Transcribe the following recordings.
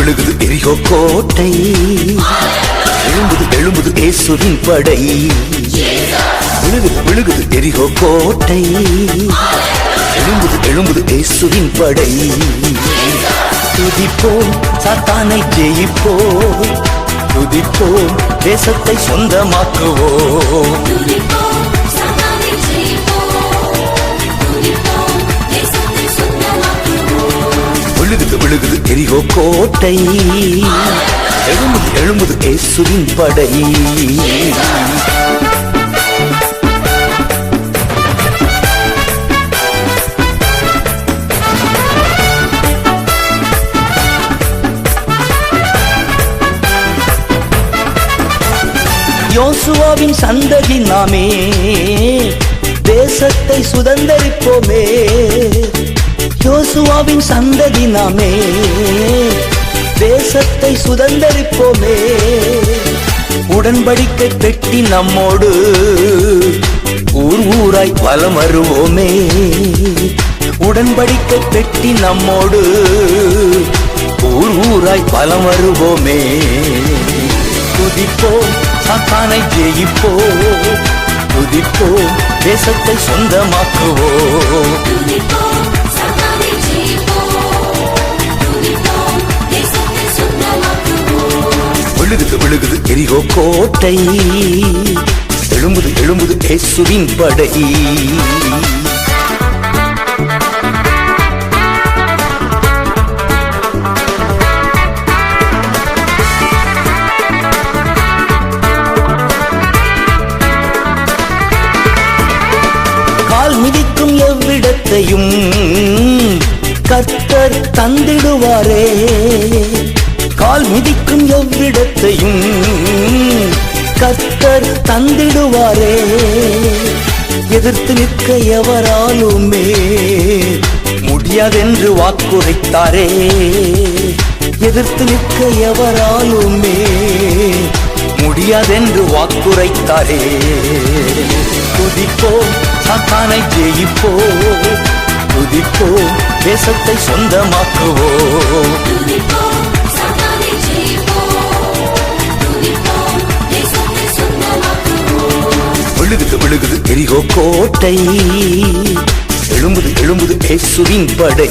விழுகுது எரிகோ கோட்டை, எழும்புது எழும்புது இயேசுவின் படை. விழுகுது விழுகுது எரிகோ கோட்டை, எழும்புது எழும்புது இயேசுவின் படை. துதிப்போம் சாத்தானை ஜெயிப்போம், துதிப்போம் தேசத்தை சொந்தமாக்குவோம். விழுகுது விழுகுது எரிகோ கோட்டை, எழும்புது எழும்புது இயேசுவின் படை. யோசுவாவின் சந்ததி நாமே, தேசத்தை சுதந்தரிப்போமே. யோசுவாவின் சந்ததி நாமே, தேசத்தை சுதந்தரிப்போமே. உடன்படிக்கை பெட்டி நம்மோடு ஊர் ஊராய் வலம் வருவோமே. உடன்படிக்கை பெட்டி நம்மோடு ஊர் ஊராய் வலம் வருவோமே. துதிப்போம் சாத்தானை ஜெயிப்போம், துதிப்போம் தேசத்தை சொந்தமாக்குவோம். விழுகுது விழுகுது எரிகோ கோட்டை, எழும்புது எழும்புது இயேசுவின் படை. கால் மிதிக்கும் எவ்விடத்தையும் கர்த்தர் தந்திடுவாரே. கால் மிதிக்கும் எவ்விடத்தையும் கர்த்தர் தந்திடுவாரே. எதிர்த்து நிற்க எவராலுமே முடியாதென்று வாக்குரைத்தாரே. எதிர்த்து நிற்க எவராலுமே முடியாதென்று வாக்குரைத்தாரே. துதிப்போம் சாத்தானை ஜெயிப்போம், துதிப்போம் தேசத்தை சொந்தமாக்குவோம். விழுகுது விழுகுது எரிகோ கோட்டை, எழும்புது எழும்புது இயேசுவின் படை.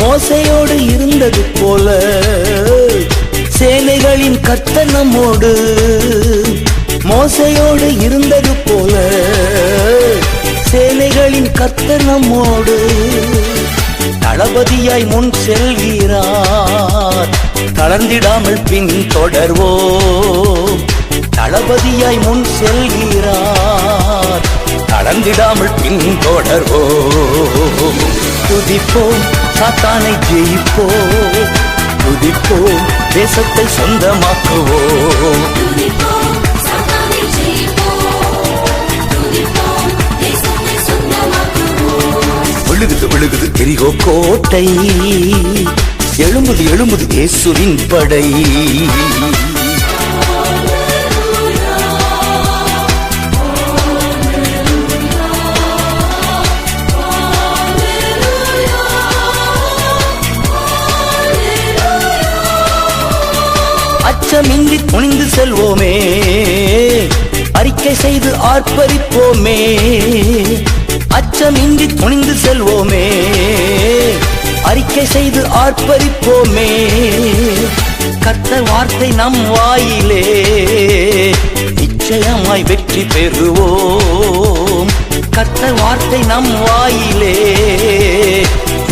மோசையோடு இருந்தது போல சேனைகளின் கர்த்தர் நம்மோடு. மோசையோடு இருந்தது போல சேனைகளின் கர்த்தர் நம்மோடு. தளபதியாய் முன் செல்கிறார், தளர்ந்திடாமல் பின் தொடர்வோம். தளபதியாய் முன் செல்கிறார், தளர்ந்திடாமல் பின் தொடர்வோம். துதிப்போம் சாத்தானை ஜெயிப்போம், துதிப்போம் தேசத்தை சொந்தமாக்குவோம். விழுகுது விழுகுது எரிகோ கோட்டை, எழும்புது எழும்புது இயேசுவின் படை. அச்சமின்றி துணிந்து செல்வோமே, அறிக்கை செய்து ஆர்ப்பரிப்போமே. அச்சமின்றி துணிந்து செல்வோமே, அறிக்கை செய்து ஆர்ப்பரிப்போமே. கர்த்தர் வார்த்தை நம் வாயிலே, நிச்சயமாய் வெற்றி பெறுவோம். கர்த்தர் வார்த்தை நம் வாயிலே,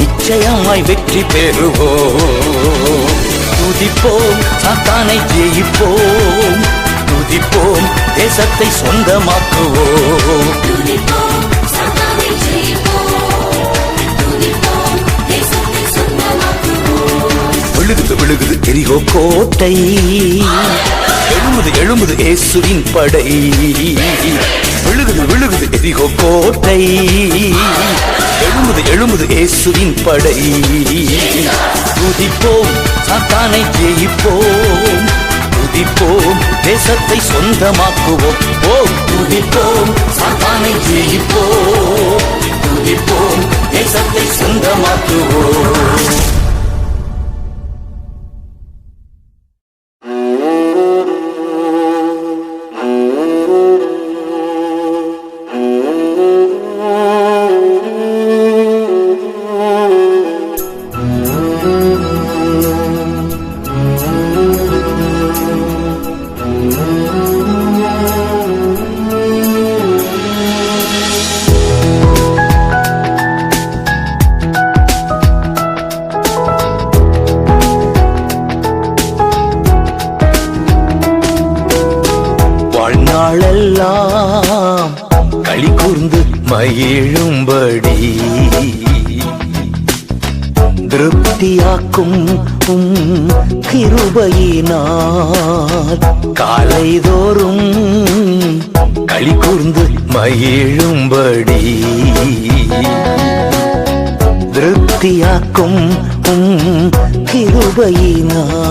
நிச்சயமாய் வெற்றி பெறுவோம். துதிப்போம் சாத்தானை ஜெயிப்போம், துதிப்போம் தேசத்தை சொந்தமாக்குவோம். விழுகுது விழுகுது எரிகோ கோட்டை, எழும்புது எழும்புது இயேசுவின் படை. விழுகுது விழுகுது எரிகோ கோட்டை, எழும்புது எழும்புது இயேசுவின் படை. துதிப்போம் சாத்தானை ஜெயிப்போம், துதிப்போம், தேசத்தை சொந்தமாக்குவோம். துதிப்போம், சாத்தானை ஜெயிப்போம், துதிப்போம், தேசத்தை சொந்தமாக்குவோம். வாழ்நாளெல்லாம் களி கூர்ந்து மகிழும்படி திருப்தியாக்கும் கிருபையினால் காலைதோறும் களி கூர்ந்து மகிழும்படி திருப்தியாக்கும் கிருபையினால்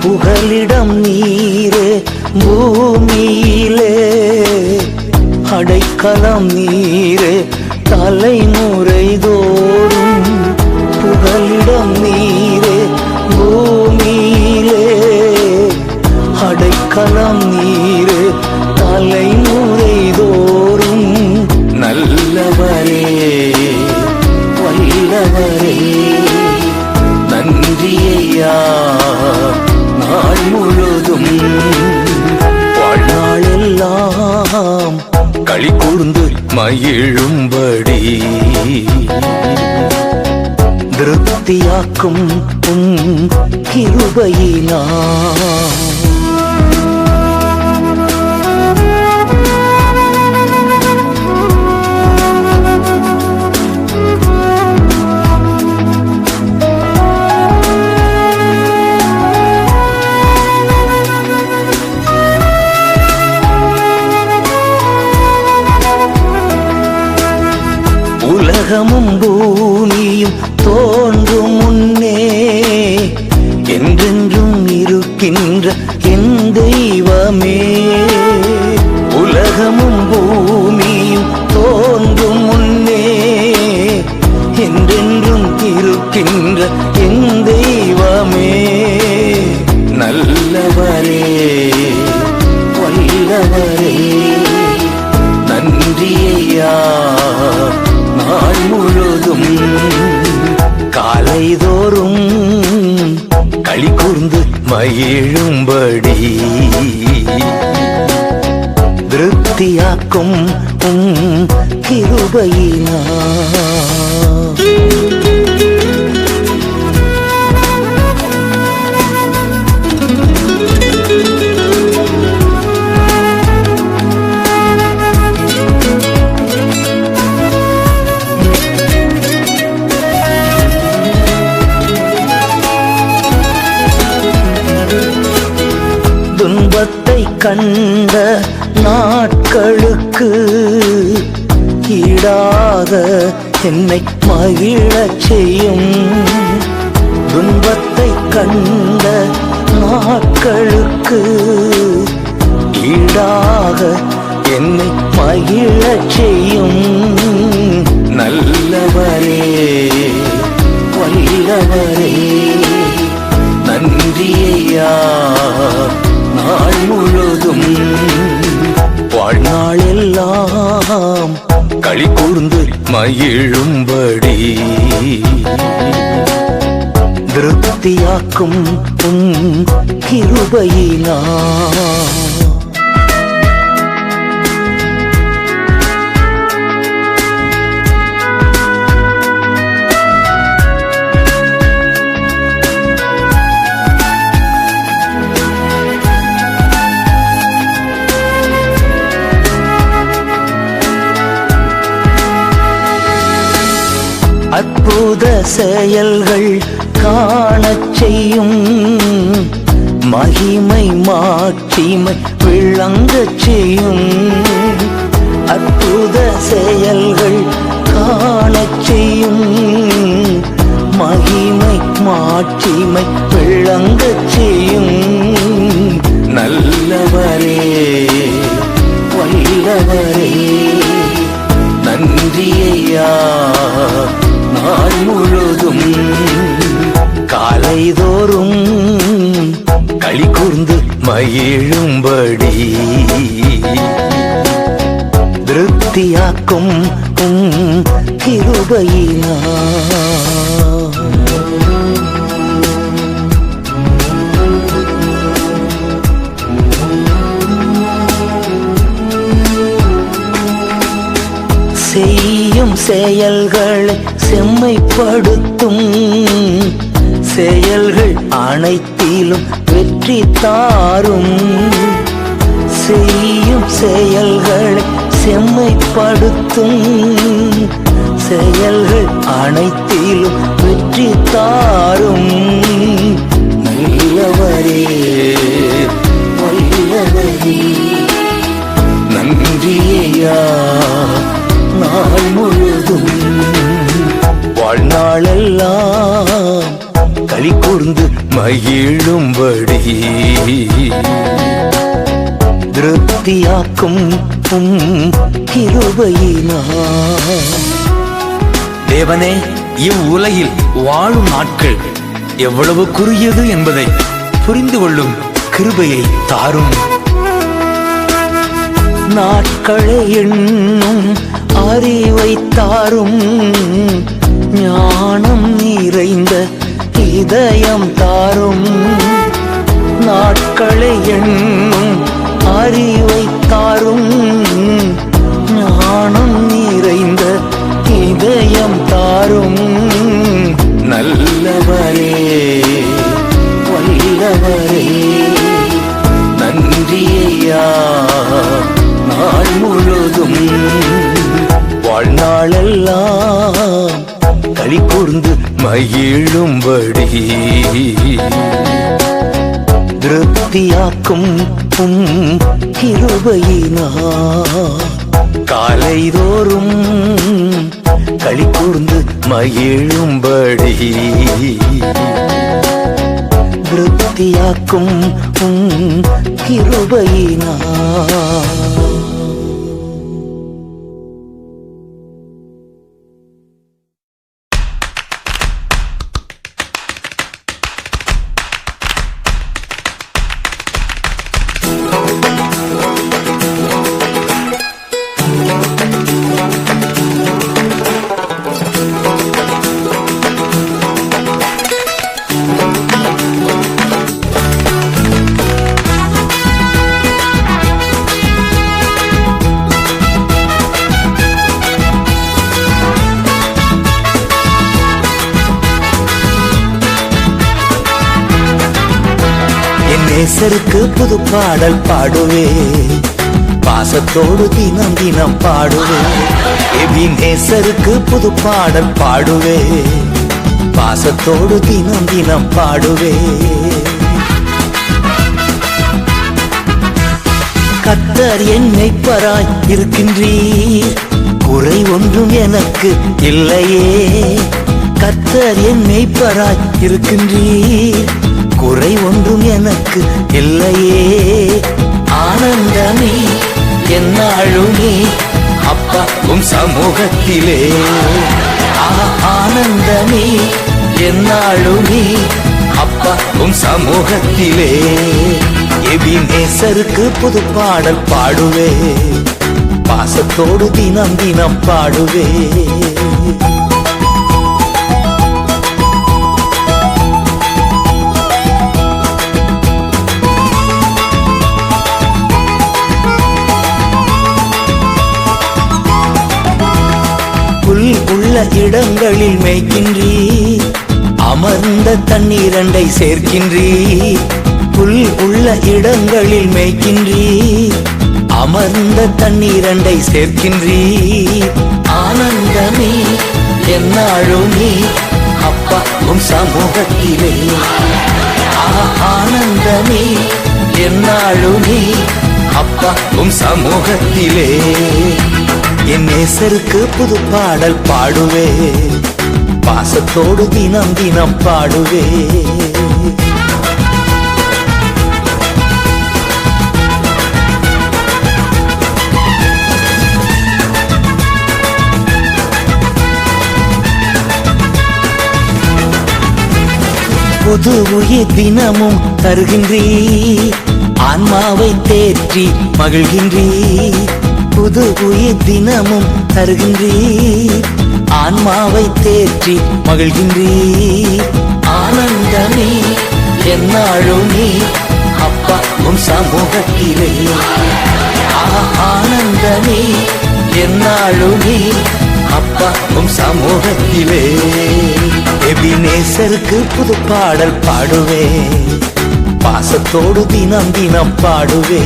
புகலிடம் நீரே பூமியிலே, அடைக்கலம் நீரே தலைமுறை தோறும். புகலிடம் நீரே பூமியிலே, அடைக்கலம் நீரே தலைமுறை தோறும். நல்லவரே வல்லவரே நன்றியையா நாள் முழுதும். வாழ்நாளெல்லாம் களி கூர்ந்து மகிழும்படி திருப்தியாக்கும் கிருபையினால் உலகமும் பூமியும் தோன்றும் முன்னே என்றென்றும் இருக்கின்ற என் தெய்வமே. உலகமும் பூமியும் தோன்றும் முன்னே என்றென்றும் இருக்கின்ற என் தெய்வமே. நல்லவரே வல்லவரே நன்றியையா நாள் முழுதும். காலைதோறும் களி கூர்ந்து மகிழும்படி திருப்தியாக்கும் கிருபையினால் துன்பத்தை கண்ட நாட்களுக்கு ஈடாக என்னை மகிழச் செய்யும். துன்பத்தை கண்ட நாட்களுக்கு ஈடாக என்னை மகிழச் செய்யும். நல்லவரே வல்லவரே நன்றியையா நாள் முழுதும். வாழ்நாளெல்லாம் களி கூர்ந்து மகிழும்படி திருப்தியாக்கும் கிருபையினால் அற்புத செயல்கள் காணச் செய்யும் மகிமை மாட்சிமை விளங்கச் செய்யும் அற்புத செயல்கள் காணச் செய்யும் மகிமை மாட்சிமை விளங்கச் செய்யும் நல்லவரே வல்லவரே நன்றியையா நாள் முழுதும் காலைதோறும் களி கூர்ந்து மகிழும்படி திருப்தியாக்கும் கிருபையினா செய்யும் செயல்களை செம்மைப்படுத்தும் செயல்கள் அனைத்திலும் வெற்றி தாரும் செய்யும் செயல்களை செம்மைப்படுத்தும் செயல்கள் அனைத்திலும் வெற்றி தாரும் நல்லவரே வல்லவரே நன்றியா நாள் முழுதும் வாழ்நாளெல்லாம் களி கூர்ந்து மகிழும்படி திருப்தியாக்கும் கிருபையினா தேவனே, இவ்வுலகில் வாழும் நாட்கள் எவ்வளவு குறுகியது என்பதை புரிந்து கொள்ளும் கிருபையை தாரும். நாட்களை எண்ணும் அறிவை தாரும் ஞானம் நிறைந்த இதயம் தாரும் நாட்களை எண்ணும் அறிவை தாரும் ஞானம் நிறைந்த இதயம் தாரும் நல்லவரே வல்லவரே நன்றியையா நாள் முழுதும் வாழ்நாளெல்லாம் களி கூர்ந்து மகிழும்படி திருப்தியாக்கும் கிருபையினா காலைதோறும் களி கூர்ந்து மகிழும்படி திருப்தியாக்கும் கிருபையினா நேசருக்கு புது பாடல் பாடுவே பாசத்தோடு தினம் தினம் பாடுவே நேசருக்கு புது பாடல் பாடுவே பாசத்தோடு தினம் தினம் பாடுவே கர்த்தர் என் மேய்ப்பராய் இருக்கின்றீர் குறை ஒன்றும் எனக்கு இல்லையே கர்த்தர் என் மேய்ப்பராய் இருக்கின்றீர் குறை ஒன்றும் எனக்கு இல்லையே ஆனந்தமே என்னாலுமே அப்பா உம் சமூகத்திலே ஆனந்தமே என்னாலுமே அப்பா உம் சமூகத்திலே எபினேசருக்கு புது பாடல் பாடுவே பாசத்தோடு தினம் தினம் பாடுவே புல் உள்ள இடங்களில் மேய்க்கின்றீர் அமர்ந்த தண்ணீரண்டை சேர்க்கின்றீர் புல் உள்ள இடங்களில் மேய்க்கின்றீர் அமர்ந்த தண்ணீரண்டை சேர்க்கின்றீர் ஆனந்தமே என்னாலுமே அப்பா உம் சமூகத்திலே. ஆனந்தமே என்னாலுமே அப்பா உம் சமூகத்திலே. என் நேசருக்கு புது பாடல் பாடுவே, பாசத்தோடு தினம் தினம் பாடுவே. புது உயிர் தினமும் தருகின்றீர், ஆன்மாவை தேற்றி மகிழ்கின்றீர். புது உயிர் தினமும் தருகின்றீர், ஆன்மாவை தேற்றி மகிழ்கின்றீர். ஆனந்தமே என்னாலுமே அப்பா உம் சமூகத்திலே. ஆனந்தமே என்னாலுமே அப்பா உம் சமூகத்திலே. எபினேசருக்கு புது பாடல் பாடுவே, பாசத்தோடு தினம் தினம் பாடுவே.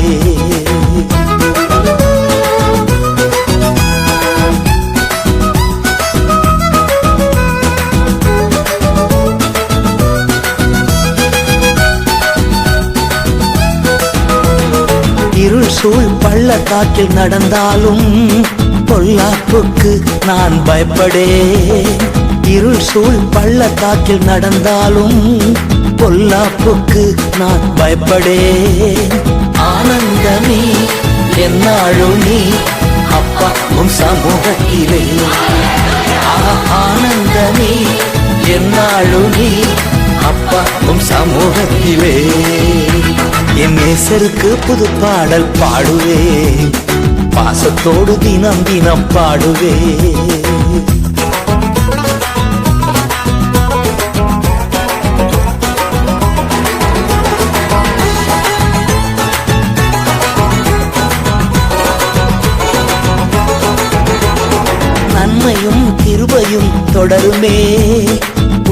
இருள் சூழ் பள்ளத்தாக்கில் நடந்தாலும் பொல்லாப்புக்கு நான் பயப்படேன். இருள் சூழ் பள்ளத்தாக்கில் நடந்தாலும் பொல்லாப்புக்கு நான் பயப்படேன். ஆனந்தமே என்னாலுமே அப்பா உம் சமூகத்திலே. ஆனந்தமே என்னாலுமே அப்பா உம் சமூகத்திலே. என் நேசருக்கு புது பாடல் பாடுவே, பாசத்தோடு தினம் தினம் பாடுவே. நன்மையும் கிருபையும் தொடருமே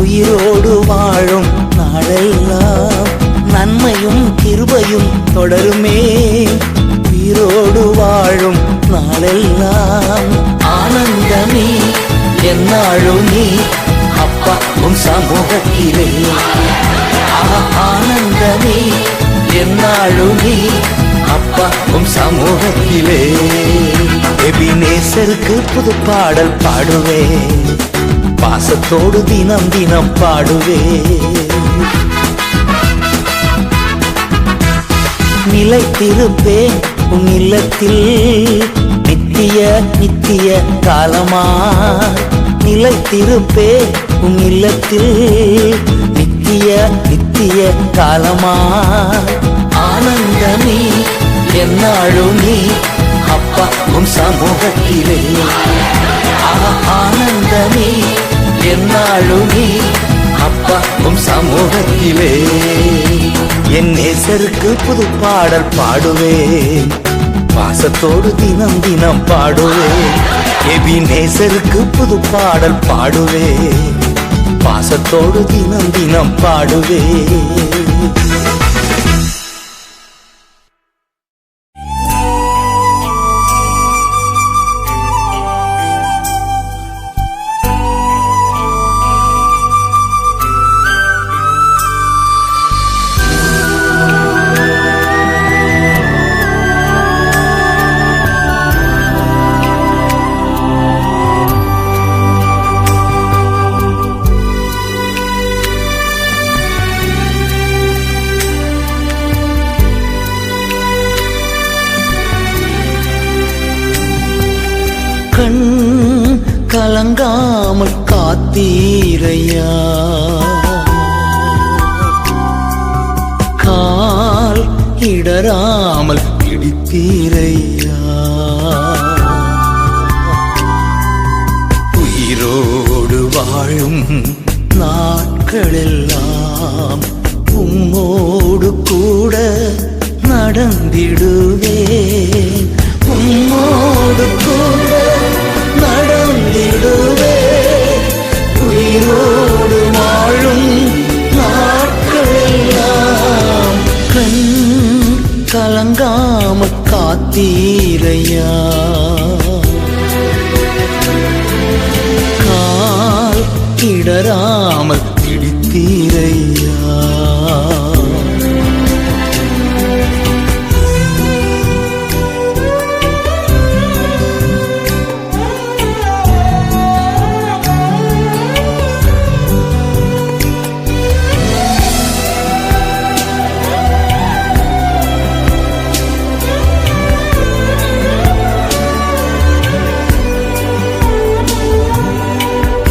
உயிரோடு வாழும் நாளெல்லாம். நன்மையும் கிருபையும் தொடருமே உயிரோடு வாழும் நாளெல்லாம். ஆனந்தமே என்னாலுமே அப்பா உம் சமூகத்திலே. ஆனந்தமே என்னாலுமே அப்பா உம் சமூகத்திலே. எபினேசருக்கு புது பாடல் பாடுவே, பாசத்தோடு தினம் தினம் பாடுவே. நிலைத்திருப்பேன் உன் இல்லத்தில் நித்திய நித்திய காலமாய். நிலைத்திருப்பேன் உன் இல்லத்தில் நித்திய நித்திய காலமாய். ஆனந்தமே என்னாலுமே அப்பா உம் சமூகத்திலே. ஆனந்தமே என்னாலுமே அப்பா உம் சமூகத்திலே. என் நேசருக்கு புது பாடல் பாடுவே, பாசத்தோடு தினம் தினம் பாடுவே. எபினேசருக்கு புது பாடல் பாடுவே, பாசத்தோடு தினம் தினம் பாடுவே. கண் கலங்காமல் காத்தீரையா, கால் இடராமல் பிடித்தீரையா. உயிரோடு வாழும் நாட்களெல்லாம் உம்மோடு கூட நடந்திடுவேன். உம்மோடு கூட நடந்திடுவேன். உயிரோடு வாழும் நாட்களெல்லாம் கண் கலங்காமல் காத்தீரையா, கால் இடராமல் பிடித்தீரையா.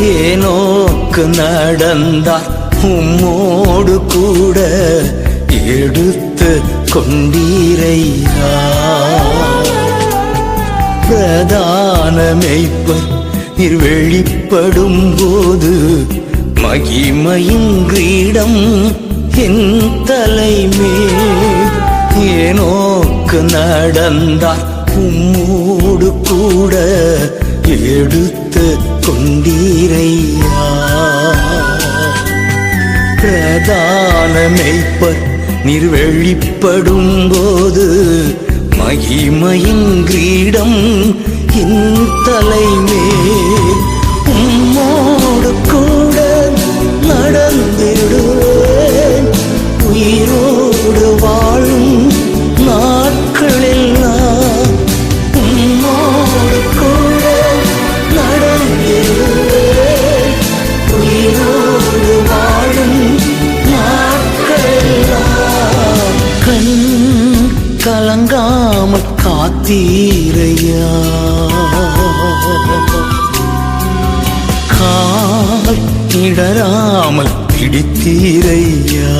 ஏனோக்கு நடந்தார் உம்மோடு கூட எடுத்து கொண்டீரையா. பிரதான மேய்ப்பர் நீர் வெளிப்படும் போது மகிமையின் கிரீடம் என் தலைமேல். ஏனோக்கு நடந்தார் உம்மோடு கூட எடுத்து கொண்டீரையா. பிரதான மேய்ப்பர் நீர் வெளிப்படும் போது மகிமையின் கிரீடம் என் தலைமேல். உம்மோடு கூட நடந்திடுவேன் உயிரோடு வாழும் நாட்களெல்லாம். உம்மோடு கூட நடந்திடுவேன் உயிரோடு வாழும் நாட்களெல்லாம். கண் கலங்காமல் காத்தீரையா. கால் இடராமல் பிடித்தீரையா.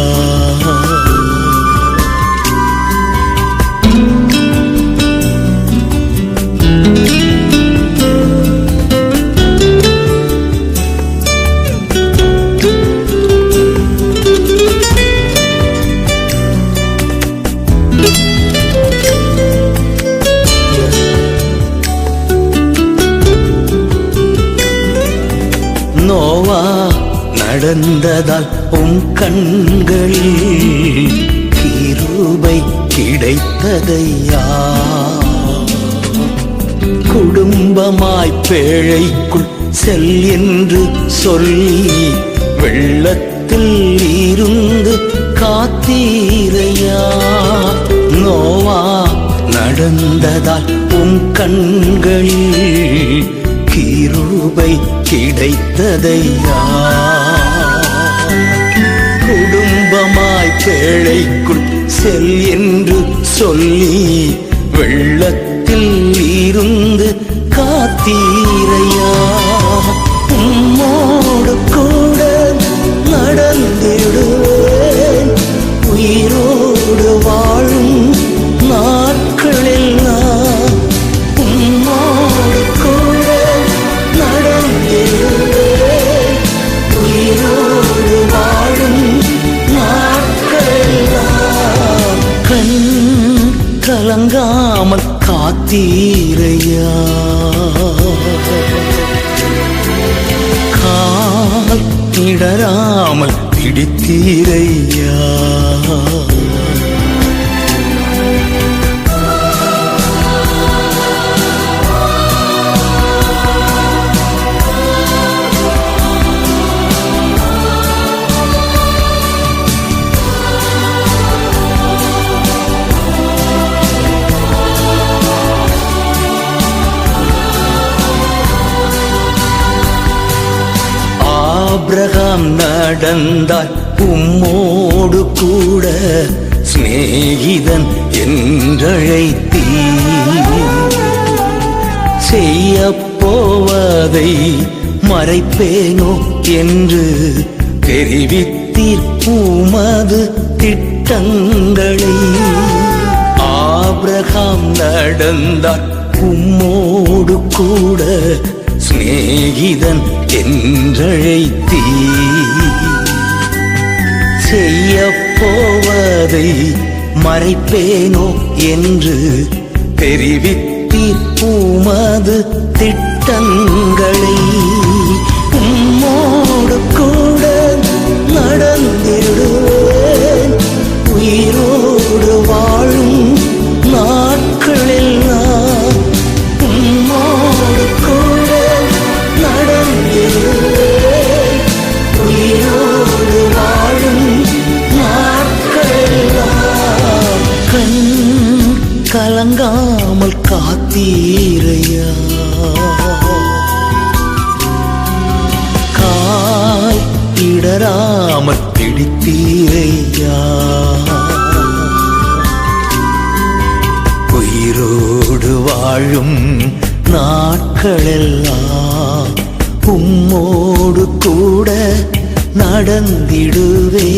நோவா நடந்ததால் உம் கண்களில் கிருபை கிடைத்ததையா. குடும்பமாய் பேழைக்குள் செல் என்று சொல்லி வெள்ளத்தில் இருந்து காத்தீரையா. நோவா நடந்ததால் உம் கண்களில் கிருபை கிடைத்ததையா. குடும்பமாய் பேழைக்குள் செல் என்று சொல்லி வெள்ளத்தில் இருந்து காத்தீரையா. உம்மோடு கூட நடந்திடுவேன் உயிரோடு வாழும் நாட்களெல்லாம். உம்மோடு கூட நடந்திடுவேன் உயிரோடு வாழும் நாட்களெல்லாம். கண் கலங்காமல் காத்தீரையா. கால் இடராமல் பிடித்தீரையா. ஆபிரகாம் நடந்தாய் உம்மோடு கூட சிநேகிதன் என்றழைத்தீ. செய்ய போவதை மறைப்பேனோ என்று தெரிவித்தீர் உமது திட்டங்களை. ஆபிரகாம் நடந்தார் உம்மோடு கூட சிநேகிதன் என்றழைத்தீ. செய்ய போவதை மறைப்பேனோ என்று தெரிவித்தீர் உமது திட்டங்களை. உம்மோடு கூட நடந்திடுவேன் உயிரோடு வாழும் நாட்களெல்லாம். உம்மோடு கூட நடந்திடுவேன் கலங்காமல் காத்தீரையா. கால் இடராமல் பிடித்தீரையா. உயிரோடு வாழும் நாட்களெல்லாம் உம்மோடு கூட நடந்திடுவே.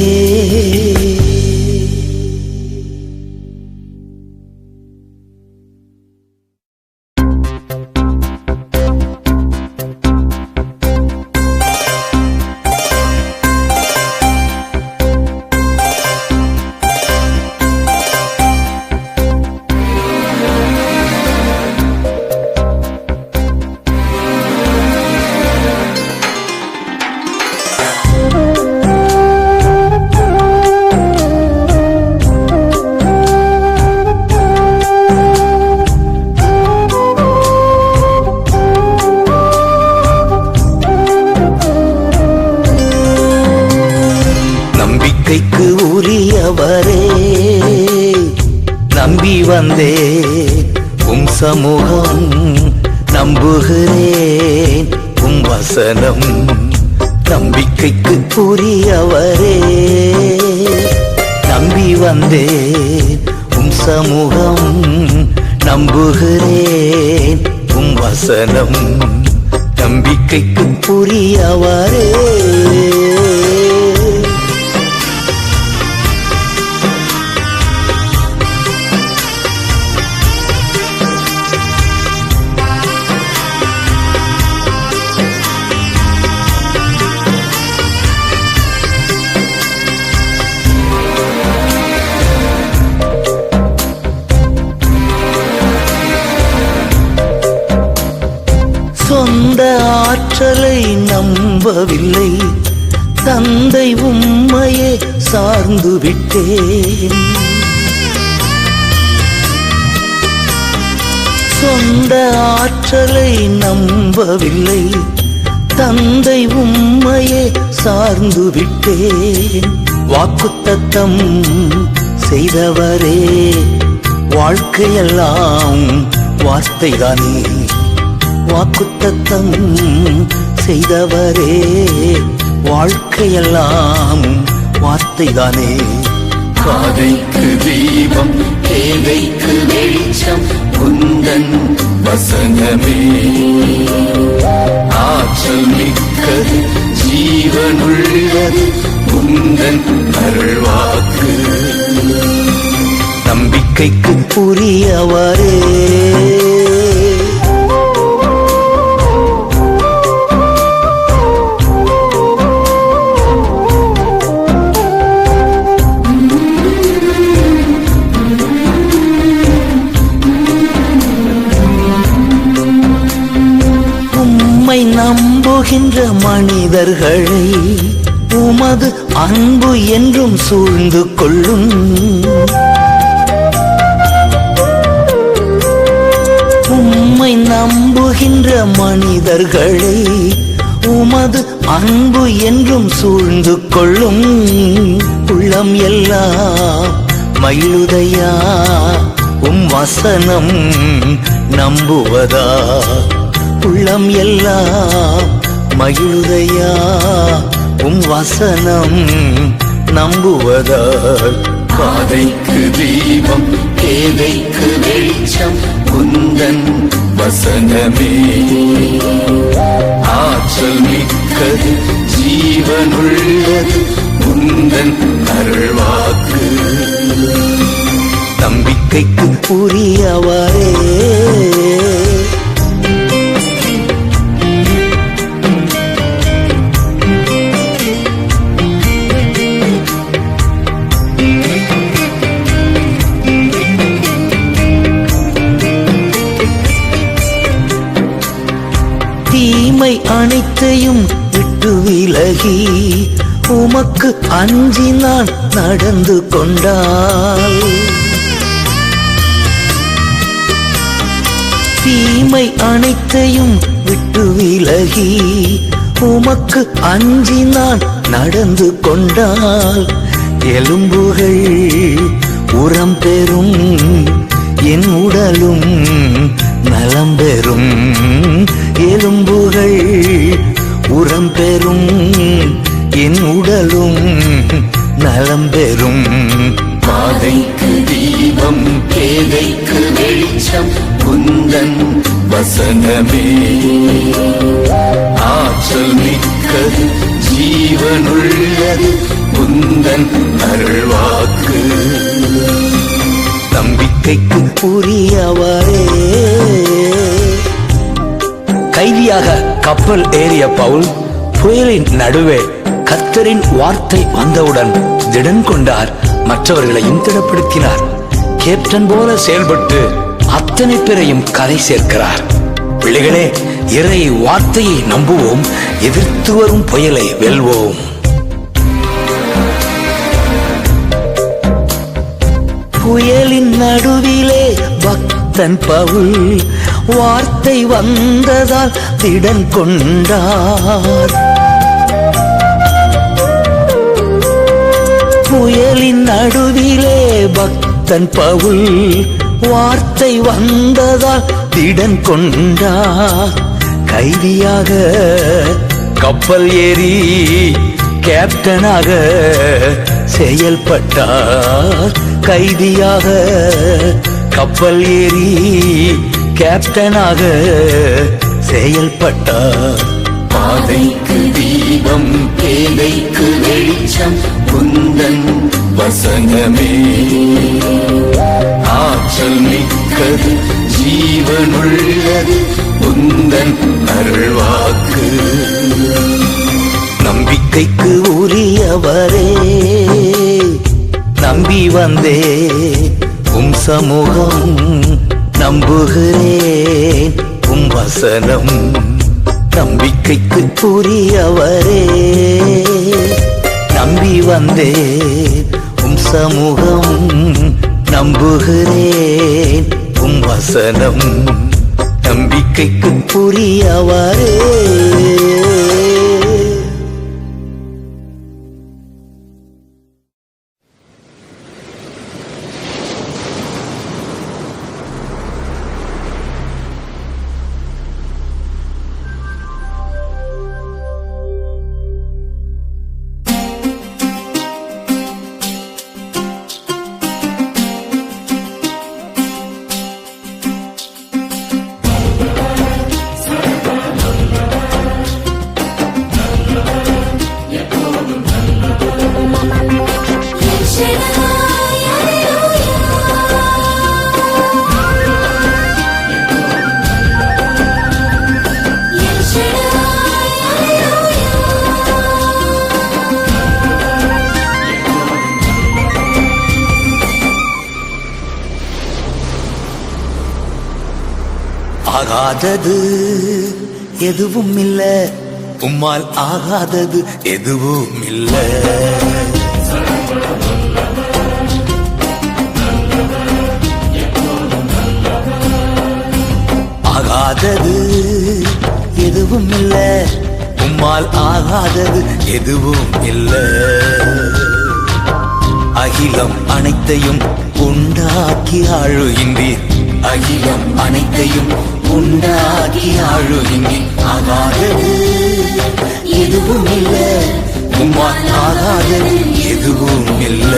நம்பிக்கைக்கு உரியவரே, நம்பி வந்தே உம் சமூகம், நம்புகிறேன் உம் வசனம். நம்பிக்கைக்கு உரியவரே, நம்பி வந்தே உம் சமூகம், நம்புகிறேன் உம் வசனம். நம்பிக்கைக்கு உரியவரே. சொந்த ஆற்றலை நம்பவில்லை, தந்தை உம்மையே சார்ந்து விட்டேன். சொந்த ஆற்றலை நம்பவில்லை, தந்தை உம்மையே சார்ந்து விட்டேன். வாக்குத்தத்தம் செய்தவரே, வாழ்க்கையெல்லாம் வார்த்தைதானே. வாக்குத்தத்தம் செய்தவரே, வாழ்க்கையெல்லாம் வார்த்தைதானே. பாதைக்கு தீபம், கேதைக்கு வெளிச்சம், உந்தன் வசனமே. ஆற்றல் மிக்கது, ஜீவனுள்ளது, உந்தன் அருள்வாக்கு. நம்பிக்கைக்கு உரியவரே, நம்புகின்ற மனிதர்களை உமது அன்பு என்றும் சூழ்ந்து கொள்ளும். உம்மை நம்புகின்ற மனிதர்களை உமது அன்பு என்றும் சூழ்ந்து கொள்ளும். உள்ளம் எல்லாம் மகிழுதையா உம் வசனம் நம்புவதா. உள்ளம் எல்லாம் மகிழுதையா உம் வசனம் நம்புவதால். பாதைக்கு தீபம், கேதைக்கு வெளிச்சம், உந்தன் வசனமே. ஆற்றல் மிக்கது, ஜீவனுள்ளது, உந்தன் அருள்வாக்கு. நம்பிக்கைக்கு உரியவரே, தீமை அனைத்தையும் விட்டு விலகி உமக்கு அஞ்சி நான் நடந்து கொண்டால். தீமை அனைத்தையும் விட்டு விலகி உமக்கு அஞ்சி நான் நடந்து கொண்டால். எலும்புகள் உரம் பெறும், என் உடலும் நலம் பெறும், எலும்புகள் உரம் பெறும், என் உடலும் நலம் பெறும். பாதைக்கு தீபம் பேதைக்கு வெளிச்சம் குந்தன் வசனமே. ஆற்றல் மிக்கது ஜீவனுள்ளது குந்தன் அருள்வாக்கு. நம்பிக்கைக்கு உரியவரே. கைதியாக கப்பல் ஏறிய பவுல் புயலின் நடுவே கர்த்தரின் வார்த்தை வந்தவுடன் திடன் கொண்டார். மற்றவர்களையும் திடப்படுத்தினார். கேப்டன் போல செயல்பட்டு அத்தனை பேரையும் கரை சேர்க்கிறார். பிள்ளைகளே, இறை வார்த்தையை நம்புவோம், எதிர்த்து வரும் புயலை வெல்வோம். புயலின் நடுவிலே பக்தன் பவுல் வார்த்தை வந்ததால் திடன் கொண்டார். புயலின் நடுவிலே பக்தன் பவுல் வார்த்தை வந்ததால் திடன் கொண்டார். கைதியாக கப்பல் ஏறி கேப்டனாக செயல்பட்டார். கைதியாக கப்பல் ஏறி கேப்டனாக செயல்பட்டார். பாதைக்கு தீபம் பேதைக்கு வெளிச்சம் குந்தன் வசனமே. ஆற்றல் மிக்கது ஜீவனுள்ளது குந்தன் அருள்வாக்கு. நம்பிக்கைக்கு உரியவரே, நம்பி வந்தே உம் சமூகம், நம்புகிறேன் உம் வசனம். நம்பிக்கைக்கு உரியவரே, நம்பி வந்தே உம் சமூகம், நம்புகிறேன் உம் வசனம். நம்பிக்கைக்கு உரியவரே. ஆகாதது எதுவும் இல்ல, உம்மால் ஆகாதது எதுவும் இல்ல. ஆகாதது எதுவும் இல்ல, உம்மால் ஆகாதது எதுவும் இல்ல. அகிலம் அனைத்தையும் உண்டாக்கி ஆளுகின்றீர், அகிலம் அனைத்தையும் உண்டாக்கி ஆளுகின்றீர். ஆகாதது எதுவும் இல்ல, உம்மால் ஆகாதது எதுவும் இல்ல.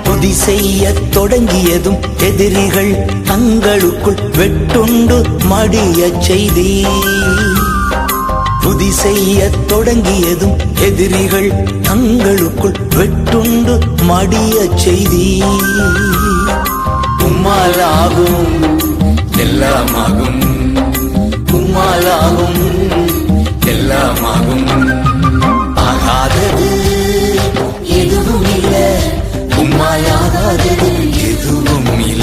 துதி செய்ய தொடங்கியதும் எதிரிகள் தங்களுக்குள் வெட்டுண்டு மடிய செய்தி. துதி செய்ய தொடங்கியதும் எதிரிகள் தங்களுக்குள் வெட்டுண்டு மடிய செய்தி. உம்மாலாகும் எல்லாமாகும், உம்மாலாகும் எல்லாமாகும். ஆகாதது எதுவும் இல்லை, உம்மாலாகாதது எதுவும் இல்லை.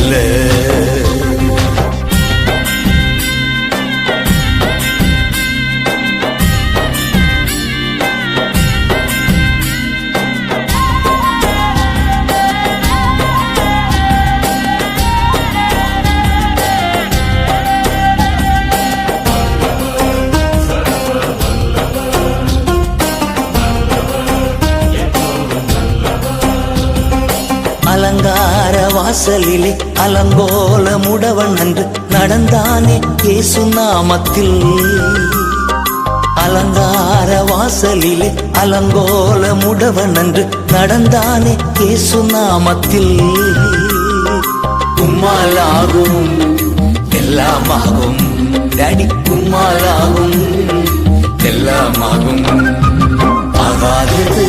வாசலிலே அலங்கோலமுடவன் அன்று நடந்தானே இயேசு நாமத்தில். அலங்கார வாசலிலே அலங்கோலமுடவன் அன்று நடந்தானே இயேசு நாமத்தில். உம்மாலாகும் எல்லாமாகும் டாடி, உம்மாலாகும் எல்லாமாகும். ஆகாதது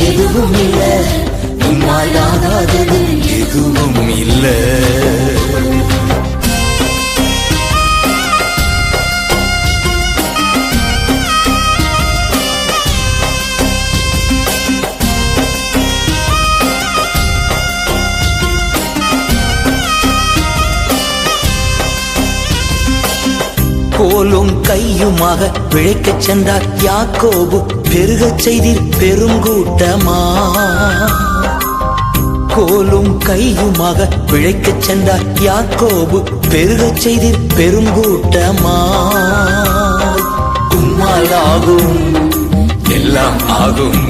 எதுவும் இல்லை, உம்மாலாகாதது எதுவும் இல்லை. கோலும் கையுமாக பிழைக்கச் சென்றார் யாக்கோபு, பெருகச் செய்தீர் பெருங்கூட்டமா. கோலும் கையுமாக பிழைக்கச் சென்றார் யாக்கோபு, பெருகச் செய்தீர் பெருங்கூட்டமா. உம்மாலாகும் எல்லாம் ஆகும்,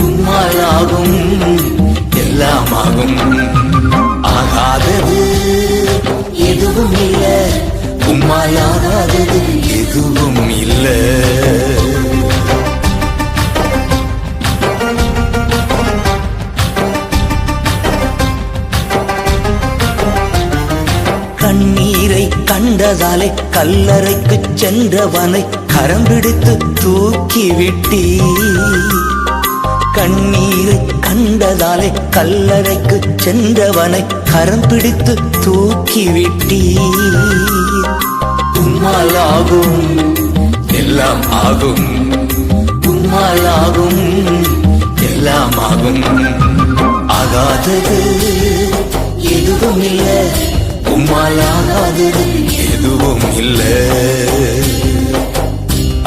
உம்மாலாகும் எல்லாம் ஆகும். ஆகாதது எதுவும் இல்லை, உம்மாலாகாதது எதுவும் இல்லை. கண்ணீரை கண்டதாலே கல்லறைக்கு சென்றவனை கரம் பிடித்து தூக்கிவிட்டீ. கண்ணீரை கண்டதாலே கல்லறைக்கு சென்றவனை கரம் பிடித்து தூக்கிவிட்டீ. உம்மாலாகும் எல்லாம் ஆகும், உம்மாலாகும் எல்லாம் ஆகும். ஆகாதது எதுவும் இல்லை, உம்மாலாகாதது எதுவும் இல்லை.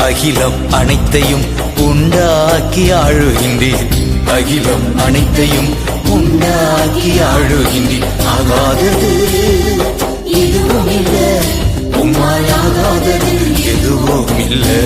அகிலம் அனைத்தையும் உண்டாக்கி ஆழுகின்றீர், அகிலம் அனைத்தையும் உண்டாக்கி ஆழுகின்றீர். ஆகாதது எதுவும் இல்லை, உம்மாலாகாதது எதுவும் இல்லை.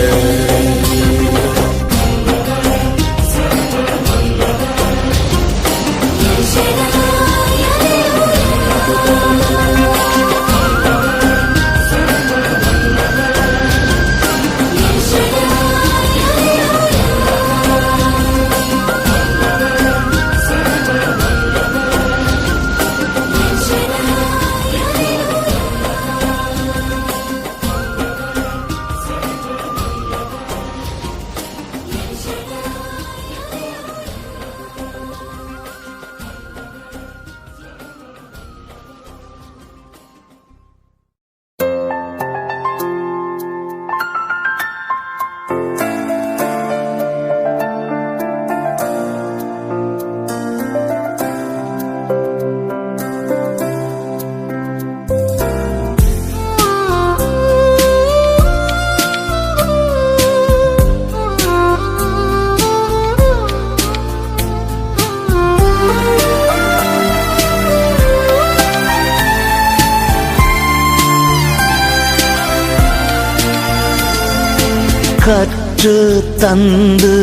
கற்று தந்து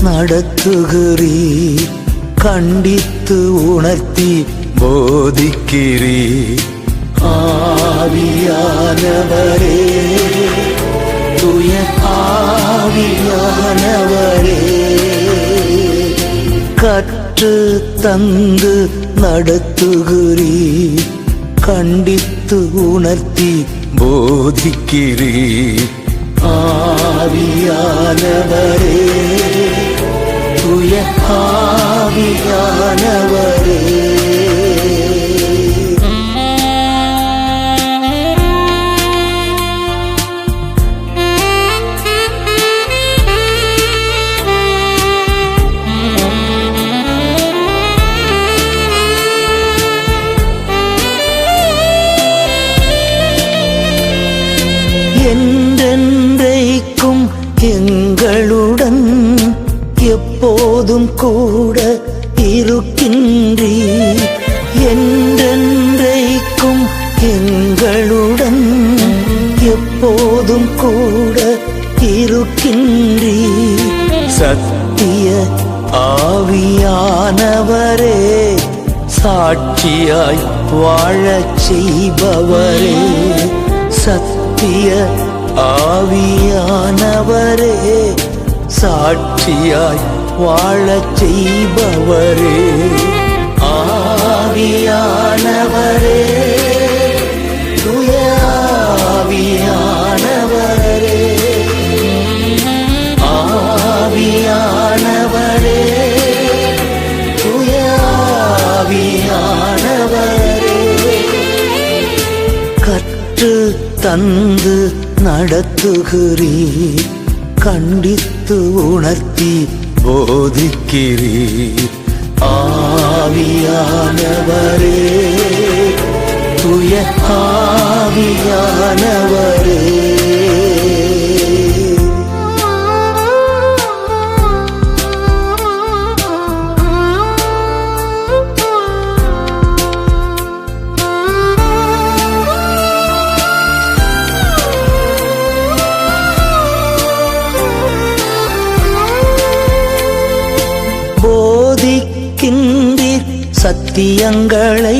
நடத்துகிறீர், கண்டித்து உணர்த்தி போதிக்கிறீர். ஆவியானவரே, தூய ஆவியானவரே, கற்று தந்து நடத்துகிறீர், கண்டித்து உணர்த்தி போதிக்கிறீர். ஆவியானவரே, தூய ஆவியானவரே, என்றென்றைக்கும் எங்களுடன் எப்போதும் கூட இருக்கின்றீர். என்றென்றைக்கும் எங்களுடன் எப்போதும் கூட இருக்கின்றீர். சத்திய ஆவியானவரே, சாட்சியாய் வாழச் செய்பவரே, சத்திய ஆவியானவரே, சாட்சியாய் வாழச் செய்பவரே, ஆவியானவரே, தூய ஆவியானவரே, ஆவியானவரே, தூய ஆவியானவரே, கற்று தந்து நடத்துகிறீர், கண்டித்து உணர்த்தி போதிக்கிறீர், ஆவியானவரே, தூய ஆவியானவரே. போதிக்கின்றீர் சத்தியங்களை,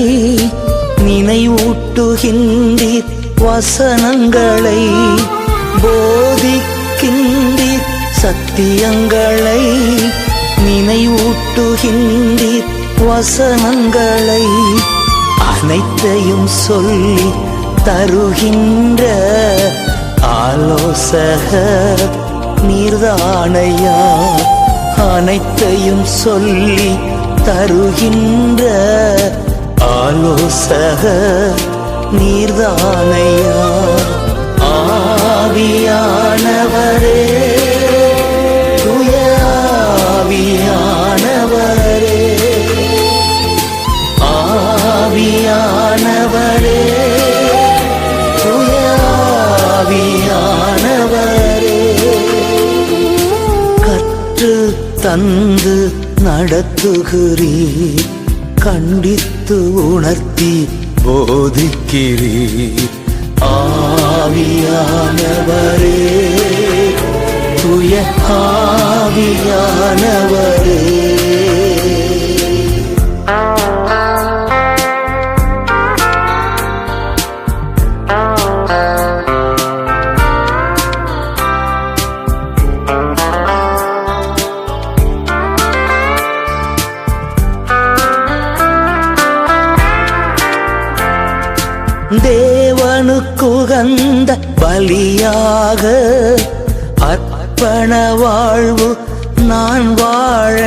நினைவூட்டுகின்றீர் வசனங்களை, போதிக்கின்றீர் சத்தியங்களை, நினைவூட்டுகின்றீர் வசனங்களை, அனைத்தையும் சொல்லி தருகின்ற ஆலோசகர் நீர்தானையா, அனைத்தையும் சொல்லி தருகின்ற ஆலோசகர் நீர்தானையா, ஆவியானவரே, தூய ஆவியானவரே, ஆவியானவரே, தூய ஆவியானவரே, கற்று தந்து நடத்துகிறீர், கண்டித்து உணர்த்தி போதிக்கிறீர், ஆவியானவரே, தூய ஆவியானவரே. தேவனுக்குகந்த பலியாக அர்ப்பண வாழ்வு நான் வாழ,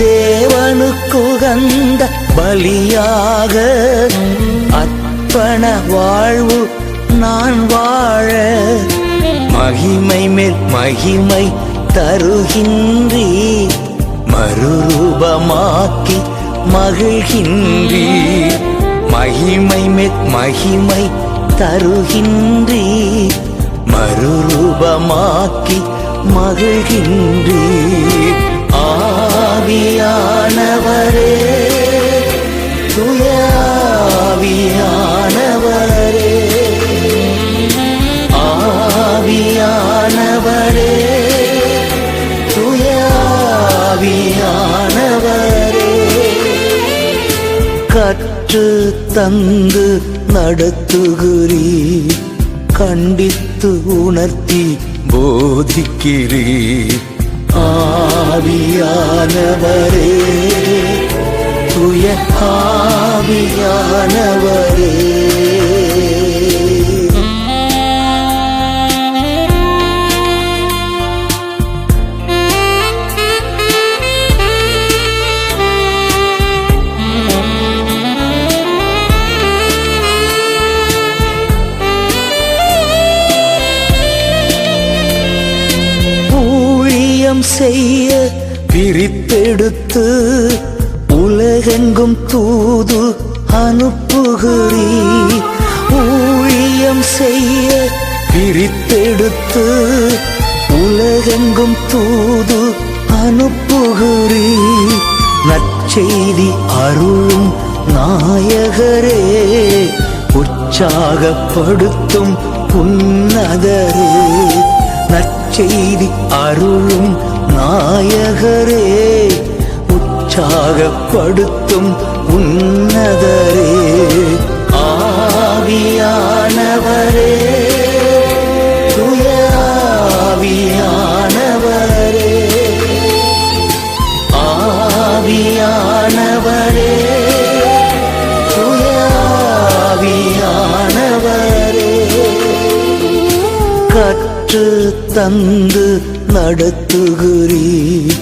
தேவனுக்குகந்த பலியாக அர்ப்பண வாழ்வு நான் வாழ, மகிமை மேல் மகிமை தருகின்றீர், மறுரூபமாக்கி மகிழ்கின்றீர், மகிமை மேல் மகிமை தருகின்றீர், மறுரூபமாக்கி மகிழ்கின்றீர், ஆவியானவரே, தூய ஆவியானவரே, ஆவியானவரே, தூய ஆவியானவரே, கற்று தந்து நடத்துகிறீர், கண்டித்து உணர்த்தி போதிக்கிறீர், ஆவியானவரே, தூய ஆவியானவரே. செய்ய பிரித்தெடுத்து உலகெங்கும் தூது அனுப்புகிறீர், ஊழியம் செய்ய பிரித்தெடுத்து உலகெங்கும் தூது அனுப்புகிறீர், நற்செய்தி அருளும் நாயகரே, உற்சாகப்படுத்தும் உன்னதரே, நற்செய்தி அருளும் நாயகரே, உற்சாகப்படுத்தும் உன்னதரே ஆவியானவரே தூய ஆவியானவரே ஆவியானவரே தூய ஆவியானவரே கற்று தந்து நடத்துகிறீர்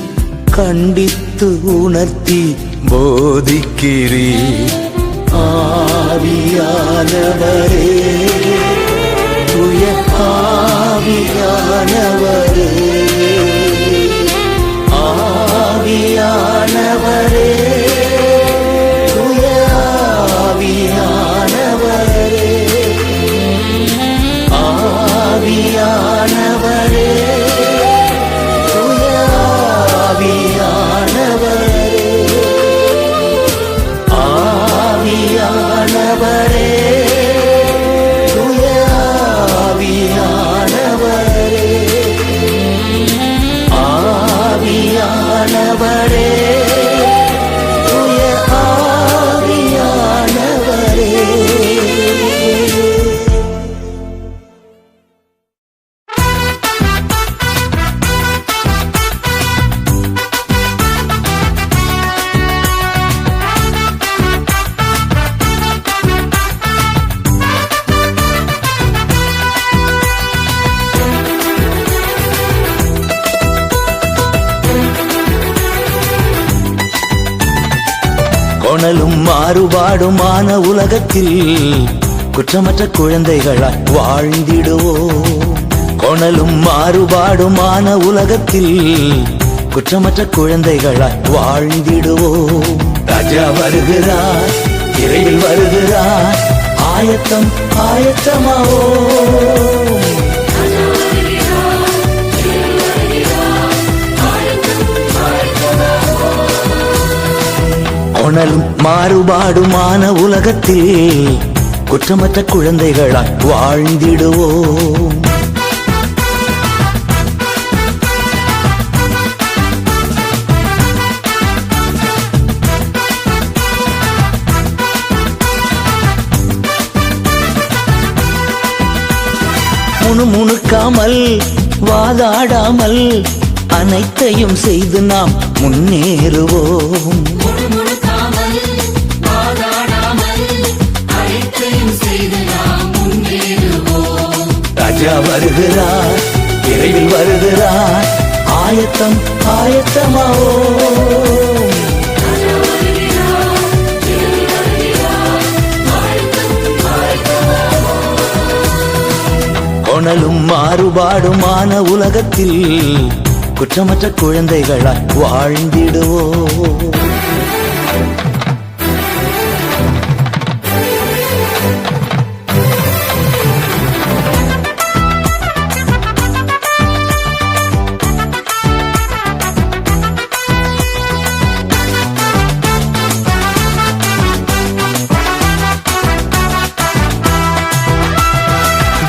கண்டித்து உணர்த்தி போதிக்கிறீர் ஆவியானவரே தூய ஆவியானவரே ஆவியானவரே தூய ஆவியானவரே ஆவியானவரே தூய ஆவியானவரே ஆவியானவரே தூய ஆவியானவரே ஆவியானவரே தூய ஆவியானவரே. கோணலும் மாறுபாடுமான உலகத்தில் குற்றமற்ற குழந்தைகளாய் வாழ்ந்திடுவோம். கோணலும் மாறுபாடுமான உலகத்தில் குற்றமற்ற குழந்தைகளாய் வாழ்ந்திடுவோம். ராஜா வருகிறார், இறையில் வருகிறார், ஆயத்தம் ஆயத்தமாவோ. கோணலும் மாறுபாடுமான உலகத்தில் குற்றமற்ற குழந்தைகளாய் வாழ்ந்திடுவோம். முணுமுணுக்காமல் வாதாடாமல் அனைத்தையும் செய்து நாம் முன்னேறுவோம். ராஜா வருகிறார், இறையில் வருகிறார், ஆயத்தம் ஆயத்தமாவோ. கோணலும் மாறுபாடுமான உலகத்தில் குற்றமற்ற குழந்தைகளாய் வாழ்ந்திடுவோம்.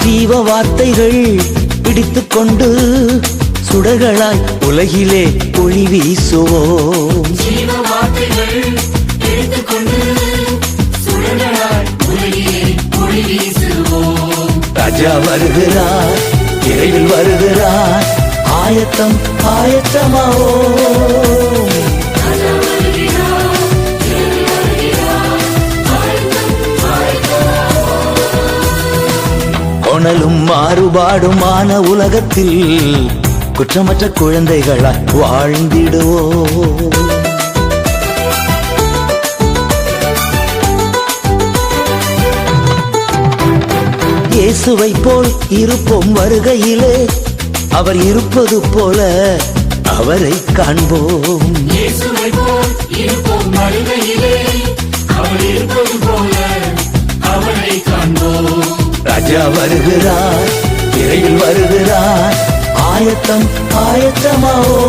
ஜீவ வார்த்தைகள் பிடித்துக் கொண்டு சுடர்களாய் உலகிலே ஒளி வீசுவோம். ராஜா வருகிறார், இறையில் வருகிறார், ஆயத்தம் ஆயத்தமாவோ. கோணலும் மாறுபாடுமான உலகத்தில் குற்றமற்ற குழந்தைகளாய் வாழ்ந்திடுவோம். இயேசுவை போல் இருப்போம் வருகையிலே, அவர் இருப்பது போல அவரை காண்போம். இயேசுவை போல் இருப்போம் வருகையிலே, அவர் இருப்பது போல அவரை காண்போம். ராஜா வருகிறார், இறையில் வருகிறார், ஆயத்தம் ஆயத்தமாவோ.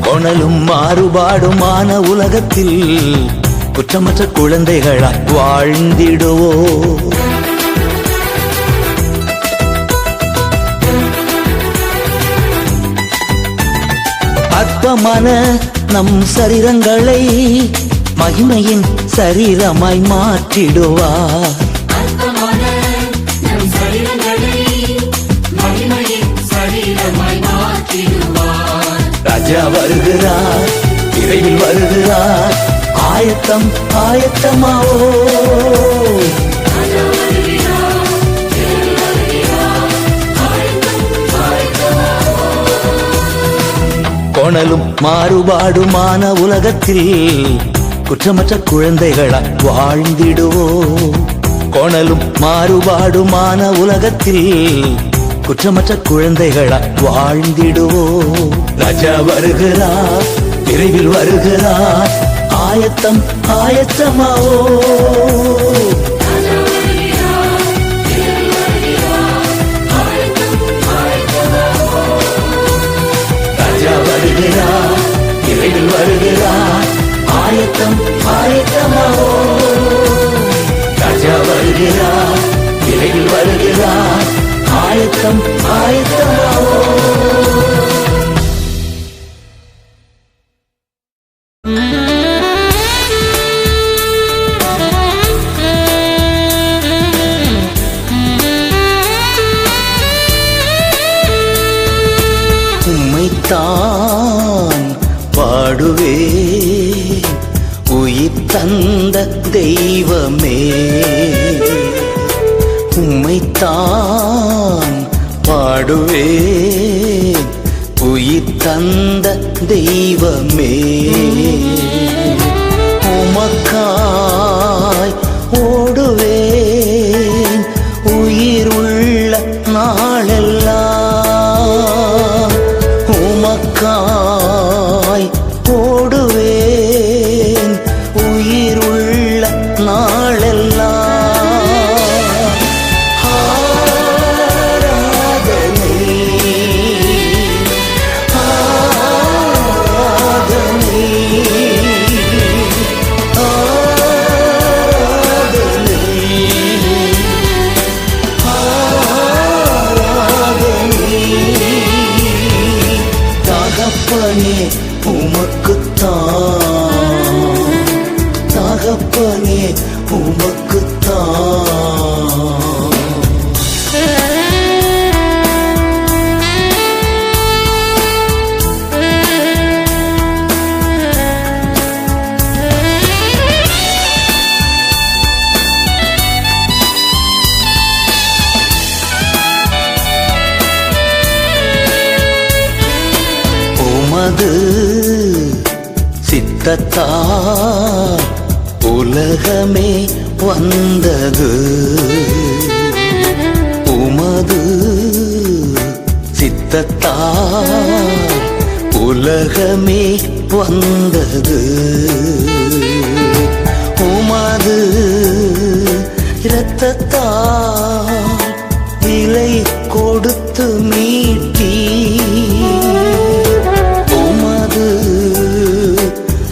கோணலும் மாறுபாடுமான உலகத்தில் குற்றமற்ற குழந்தைகளாய் வாழ்ந்திடுவோம். அற்பமான நம் சரீரங்களை மகிமையின் சரீரமாய் மாற்றிடுவார். அற்பமான நம் சரீரங்களை மகிமையின் சரீரமாய் மாற்றிடுவார். ராஜா வருகிறார், விரைவில் வருகிறார், ஆயத்தம் ஆயத்தமாவோ. ராஜா வருகிறார், விரைவில் வருகிறார், ஆயத்தம் ஆயத்தமாவோ. கோணலும் மாறுபாடுமான உலகத்தில் குற்றமற்ற குழந்தைகளாய் வாழ்ந்திடுவோ. கோணலும் மாறுபாடுமான உலகத்தில் குற்றமற்ற குழந்தைகளாய் வாழ்ந்திடுவோ. ராஜா வருகிறார், விரைவில் வருகிறார், ஆயத்தம் ஆயத்தமாவோ. ராஜா வருகிறார், விரைவில் வருகிறார், ஆயத்தம் ஆயத்தமாவோ. ராஜா வருகிறார், விரைவில் வருகிறார், ஆயத்தம் ஆயத்தமாவோ. ராஜா வருகிறார், விரைவில் வருகிறார், ஆயத்தம் ஆயத்தமாவோ. உம்மைத்தான் பாடுவே உயிர் தந்த தெய்வமே. உம்மைத்தான் பாடுவே உயிர் தந்த தெய்வமே. உமக்காய் ஓடுவேன் உயிர் உள்ள நாளெல்லாம். உமக்காய் ஓடுவேன் உயிர் உள்ள நாளெல்லாம். ஆராதனை ஆராதனை தகப்பனே உமக்குத்தான், தகப்பனே உமக்குத்தான். உமது சித்தத்தால் உலகமே வந்தது. உமது சித்தத்தால் உலகமே வந்தது. உமது இரத்தத்தால் விலை கொடுத்து மீட்டி. உமது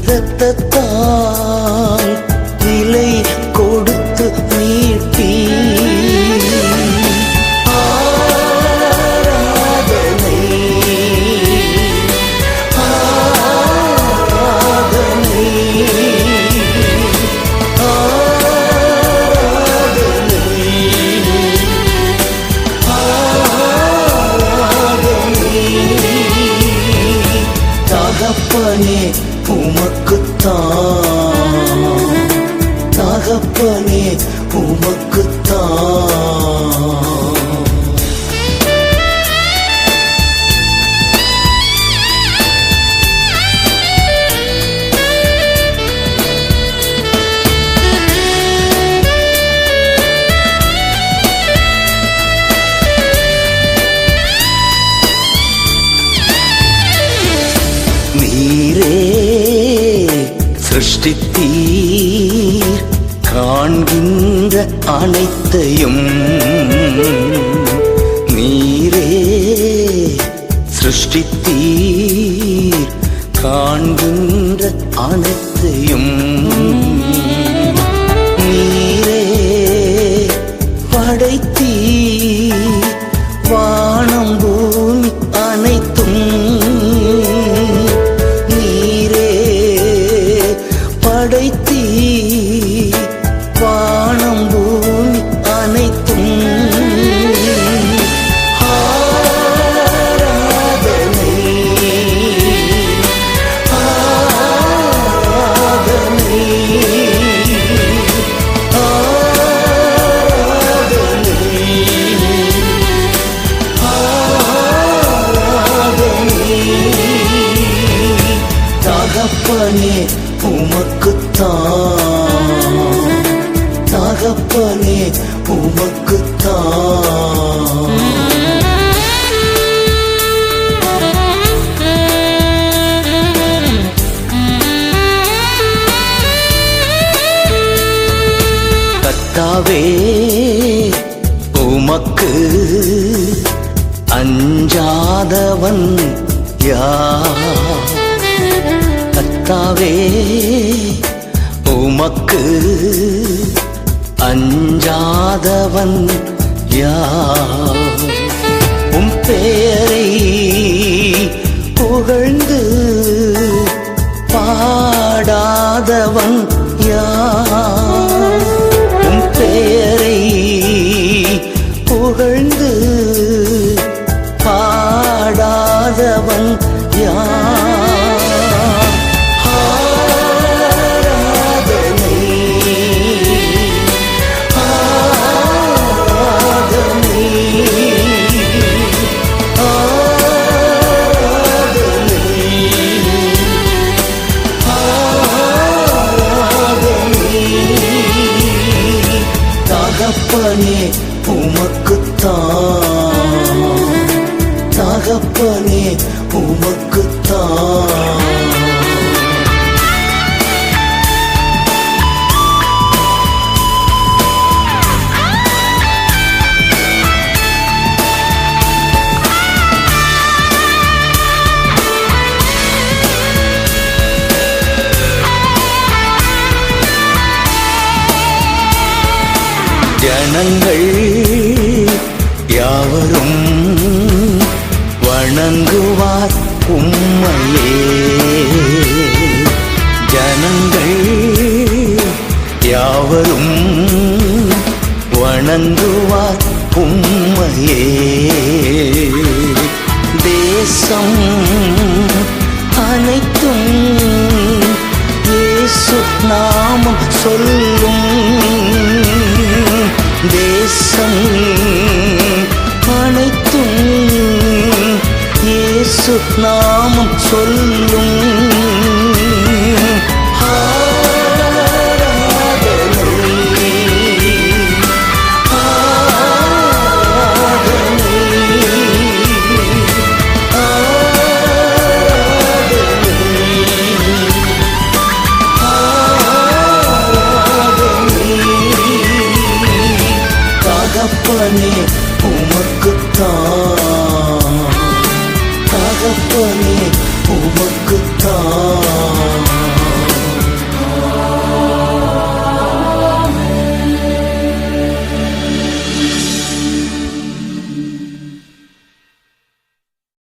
இரத்தத்தால் விலை கொடுத்து மீட்டி. ஆராதனை ஆராதனை தகப்பனே உமக்குத்தான், தகப்பனே உமக்குத்தான். நீரே சிருஷ்டித்தீர் காண்கின்ற அனைத்தையும். நீரே சிருஷ்டித்தீர் காண்கின்ற அனைத்தையும். நீரே படைத்தீர் வானம் பூமி அனைத்தும். தகப்பனே உமக்குத்தான், தகப்பனே உமக்குத்தான். கர்த்தாவே உமக்கு அஞ்சாதவன் யார்? கர்த்தாவே உமக்கு அஞ்சாதவன் யார்? உம் பெயரை புகழ்ந்து பாடாதவன் யார்? உம் பெயரை புகழ்ந்து பாடாதவன் யார்? ஆராதனை ஆராதனை ஆராதனை ஆராதனை. தகப்பனே உமக்குத்தான், தகப்பனே உமக்குத்தான். ஜனங்கள் யாவரும் வணங்குவார் உம்மையே, ஜனங்கள் யாவரும் வணங்குவார் உம்மையே. தேசம் அனைத்தும் இயேசு நாமம் சொல்லும், தேசம் அனைத்தும் இயேசு நாமம் சொல்லும். தகப்பனே உமக்குத்தான், தகப்பனே உமக்குத்தான்.